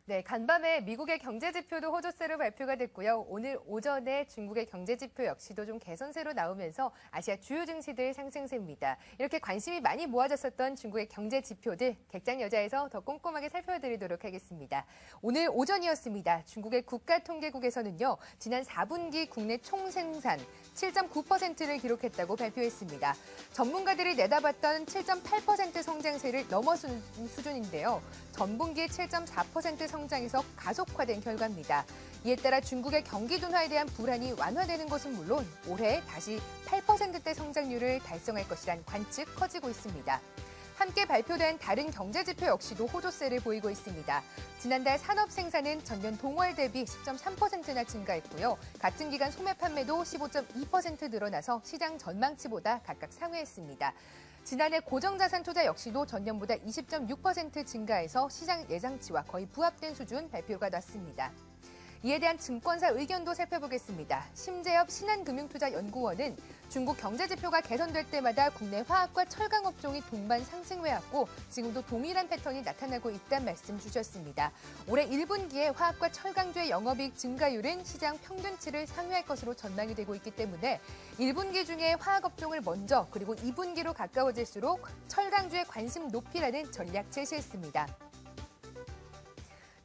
네, 간밤에 미국의 경제지표도 호조세로 발표가 됐고요. 오늘 오전에 중국의 경제지표 역시도 좀 개선세로 나오면서 아시아 주요 증시들 상승세입니다. 이렇게 관심이 많이 모아졌었던 중국의 경제지표들 객장여자에서 더 꼼꼼하게 살펴드리도록 하겠습니다. 오늘 오전이었습니다. 중국의 국가통계국에서는요, 지난 4분기 국내 총생산 7.9%를 기록했다고 발표했습니다. 전문가들이 내다봤던 7.8% 성장세를 넘어선 수준인데요. 전분기 7.4% 성장에서 가속화된 결과입니다. 이에 따라 중국의 경기 둔화에 대한 불안이 완화되는 것은 물론 올해 다시 8%대 성장률을 달성할 것이란 관측 커지고 있습니다. 함께 발표된 다른 경제지표 역시도 호조세를 보이고 있습니다. 지난달 산업 생산은 전년 동월 대비 10.3%나 증가했고요. 같은 기간 소매 판매도 15.2% 늘어나서 시장 전망치보다 각각 상회했습니다. 지난해 고정자산 투자 역시도 전년보다 20.6% 증가해서 시장 예상치와 거의 부합된 수준 발표가 났습니다. 이에 대한 증권사 의견도 살펴보겠습니다. 심재엽 신한금융투자연구원은 중국 경제지표가 개선될 때마다 국내 화학과 철강 업종이 동반 상승해왔고 지금도 동일한 패턴이 나타나고 있다는 말씀 주셨습니다. 올해 1분기에 화학과 철강주의 영업이익 증가율은 시장 평균치를 상회할 것으로 전망이 되고 있기 때문에 1분기 중에 화학 업종을 먼저 그리고 2분기로 가까워질수록 철강주의 관심 높이라는 전략 제시했습니다.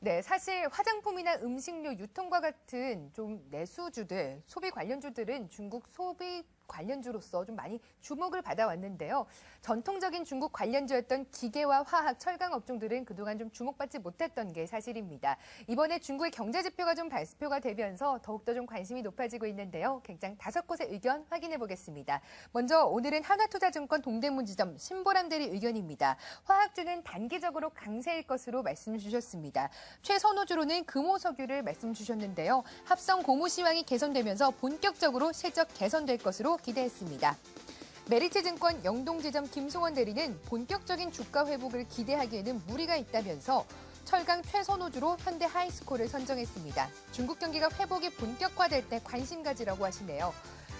네, 사실 화장품이나 음식료, 유통과 같은 좀 내수주들, 소비 관련주들은 중국 소비 관련주로서 좀 많이 주목을 받아왔는데요. 전통적인 중국 관련주였던 기계와 화학, 철강 업종들은 그동안 좀 주목받지 못했던 게 사실입니다. 이번에 중국의 경제지표가 좀 발표가 되면서 더욱더 좀 관심이 높아지고 있는데요. 객장 5곳의 의견 확인해 보겠습니다. 먼저 오늘은 하나투자증권 동대문지점 신보람 대리 의견입니다. 화학주는 단기적으로 강세일 것으로 말씀 주셨습니다. 최선호주로는 금호석유를 말씀 주셨는데요. 합성 고무 시황이 개선되면서 본격적으로 실적 개선될 것으로 기대했습니다. 메리츠증권 영동지점 김송원 대리는 본격적인 주가 회복을 기대하기에는 무리가 있다면서 철강 최선호주로 현대 하이스코를 선정했습니다. 중국 경기가 회복이 본격화될 때 관심 가지라고 하시네요.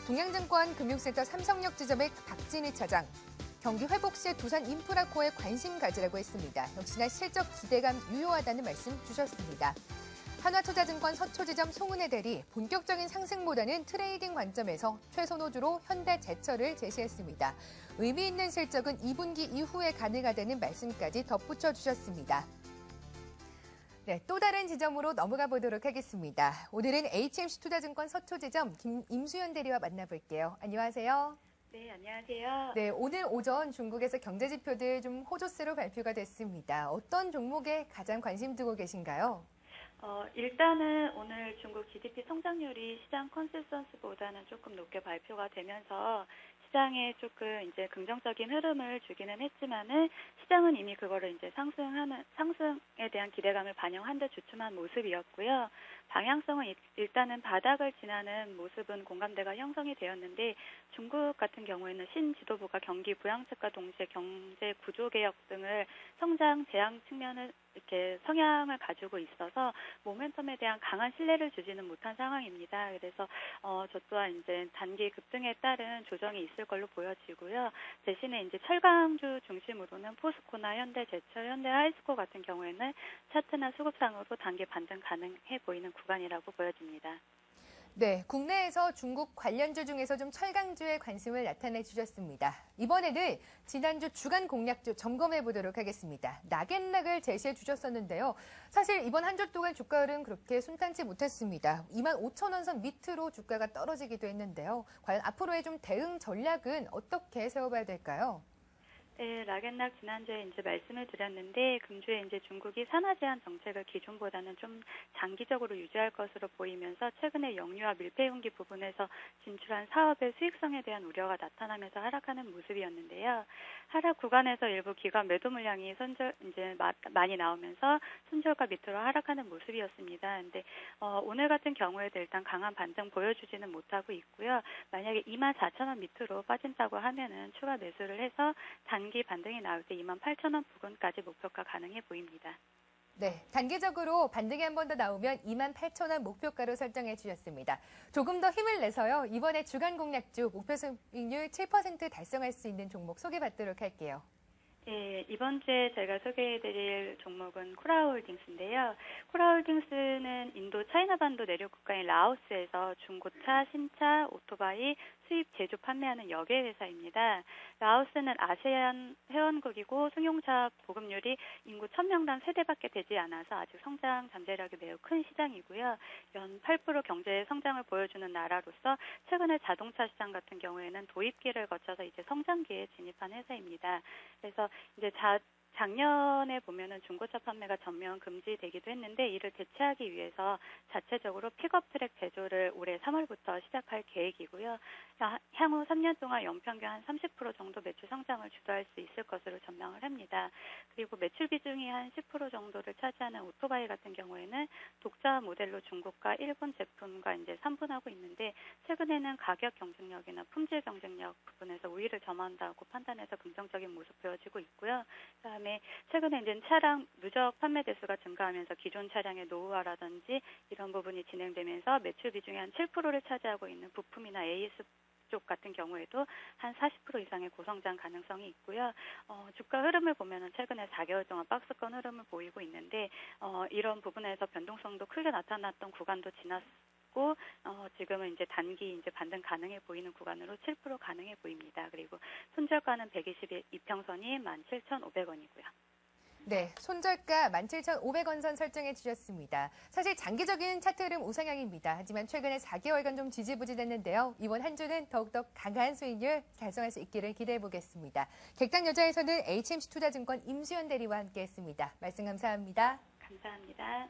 동양증권 금융센터 삼성역 지점의 박진희 차장, 경기 회복 시에 두산 인프라코어에 관심 가지라고 했습니다. 역시나 실적 기대감 유효하다는 말씀 주셨습니다. 한화투자증권 서초지점 송은혜 대리, 본격적인 상승보다는 트레이딩 관점에서 최선호주로 현대제철을 제시했습니다. 의미 있는 실적은 2분기 이후에 가능하다는 말씀까지 덧붙여 주셨습니다. 네, 또 다른 지점으로 넘어가 보도록 하겠습니다. 오늘은 HMC투자증권 서초지점 임수연 대리와 만나볼게요. 안녕하세요. 네, 안녕하세요. 네, 오늘 오전 중국에서 경제지표들 좀 호조세로 발표가 됐습니다. 어떤 종목에 가장 관심 두고 계신가요? 일단은 오늘 중국 GDP 성장률이 시장 컨센서스보다는 조금 높게 발표가 되면서 시장에 조금 이제 긍정적인 흐름을 주기는 했지만은 시장은 이미 그거를 이제 상승에 대한 기대감을 반영한 데 주춤한 모습이었고요. 방향성은 일단은 바닥을 지나는 모습은 공감대가 형성이 되었는데 중국 같은 경우에는 신지도부가 경기 부양책과 동시에 경제 구조 개혁 등을 성장 제한 측면을 이렇게 성향을 가지고 있어서 모멘텀에 대한 강한 신뢰를 주지는 못한 상황입니다. 그래서 저 또한 이제 단기 급등에 따른 조정이 있을 걸로 보여지고요. 대신에 이제 철강주 중심으로는 포스코나 현대제철, 현대하이스코 같은 경우에는 차트나 수급상으로 단기 반등 가능해 보이는 구간이라고 보여집니다. 네, 국내에서 중국 관련주 중에서 좀 철강주에 관심을 나타내 주셨습니다. 이번에는 지난주 주간 공략주 점검해 보도록 하겠습니다. 낙앤락을 제시해 주셨었는데요. 사실 이번 한 주 동안 주가 흐름 그렇게 순탄치 못했습니다. 25,000원 선 밑으로 주가가 떨어지기도 했는데요. 과연 앞으로의 좀 대응 전략은 어떻게 세워봐야 될까요? 네, 락앤락 지난주에 이제 말씀을 드렸는데 금주에 이제 중국이 산화 제한 정책을 기존보다는 좀 장기적으로 유지할 것으로 보이면서 최근에 역류와 밀폐 용기 부분에서 진출한 사업의 수익성에 대한 우려가 나타나면서 하락하는 모습이었는데요. 하락 구간에서 일부 기관 매도 물량이 많이 나오면서 손절가 밑으로 하락하는 모습이었습니다. 근데 오늘 같은 경우에도 일단 강한 반등 보여주지는 못하고 있고요. 만약에 24,000원 밑으로 빠진다고 하면은 추가 매수를 해서 단기 반등이 나올 때 28,000원 부근까지 목표가 가능해 보입니다. 네, 단기적으로 반등이 한 번 더 나오면 28,000원 목표가로 설정해 주셨습니다. 조금 더 힘을 내서요. 이번에 주간 공략주 목표 수익률 7% 달성할 수 있는 종목 소개받도록 할게요. 예, 이번 주에 제가 소개해드릴 종목은 코라홀딩스인데요. 코라홀딩스는 인도 차이나반도 내륙 국가인 라오스에서 중고차, 신차, 오토바이 수입, 제조, 판매하는 역외 회사입니다. 라오스는 아세안 회원국이고 승용차 보급률이 인구 1000명당 3대밖에 되지 않아서 아직 성장 잠재력이 매우 큰 시장이고요. 연 8% 경제 성장을 보여주는 나라로서 최근에 자동차 시장 같은 경우에는 도입기를 거쳐서 이제 성장기에 진입한 회사입니다. 그래서 이제 작년에 보면은 중고차 판매가 전면 금지되기도 했는데 이를 대체하기 위해서 자체적으로 픽업 트랙 제조를 올해 3월부터 시작할 계획이고요. 향후 3년 동안 연평균 한 30% 정도 매출 성장을 주도할 수 있을 것으로 전망을 합니다. 그리고 매출 비중이 한 10% 정도를 차지하는 오토바이 같은 경우에는 독자 모델로 중국과 일본 제품과 이제 산분하고 있는데 최근에는 가격 경쟁력이나 품질 경쟁력 부분에서 우위를 점한다고 판단해서 긍정적인 모습 보여지고 있고요. 그다음에 최근에 이제 차량 누적 판매 대수가 증가하면서 기존 차량의 노후화라든지 이런 부분이 진행되면서 매출 비중이 한 7%를 차지하고 있는 부품이나 AS 쪽 같은 경우에도 한 40% 이상의 고성장 가능성이 있고요. 주가 흐름을 보면은 최근에 4개월 동안 박스권 흐름을 보이고 있는데 이런 부분에서 변동성도 크게 나타났던 구간도 지났고 지금은 이제 단기 이제 반등 가능해 보이는 구간으로 7% 가능해 보입니다. 그리고 손절가는 122평선이 17,500원이고요. 네, 손절가 17,500원 선 설정해 주셨습니다. 사실 장기적인 차트 흐름 우상향입니다. 하지만 최근에 4개월간 좀 지지부진했는데요. 이번 한 주는 더욱더 강한 수익률 달성할 수 있기를 기대해 보겠습니다. 객장 여자에서는 HMC 투자증권 임수연 대리와 함께했습니다. 말씀 감사합니다. 감사합니다.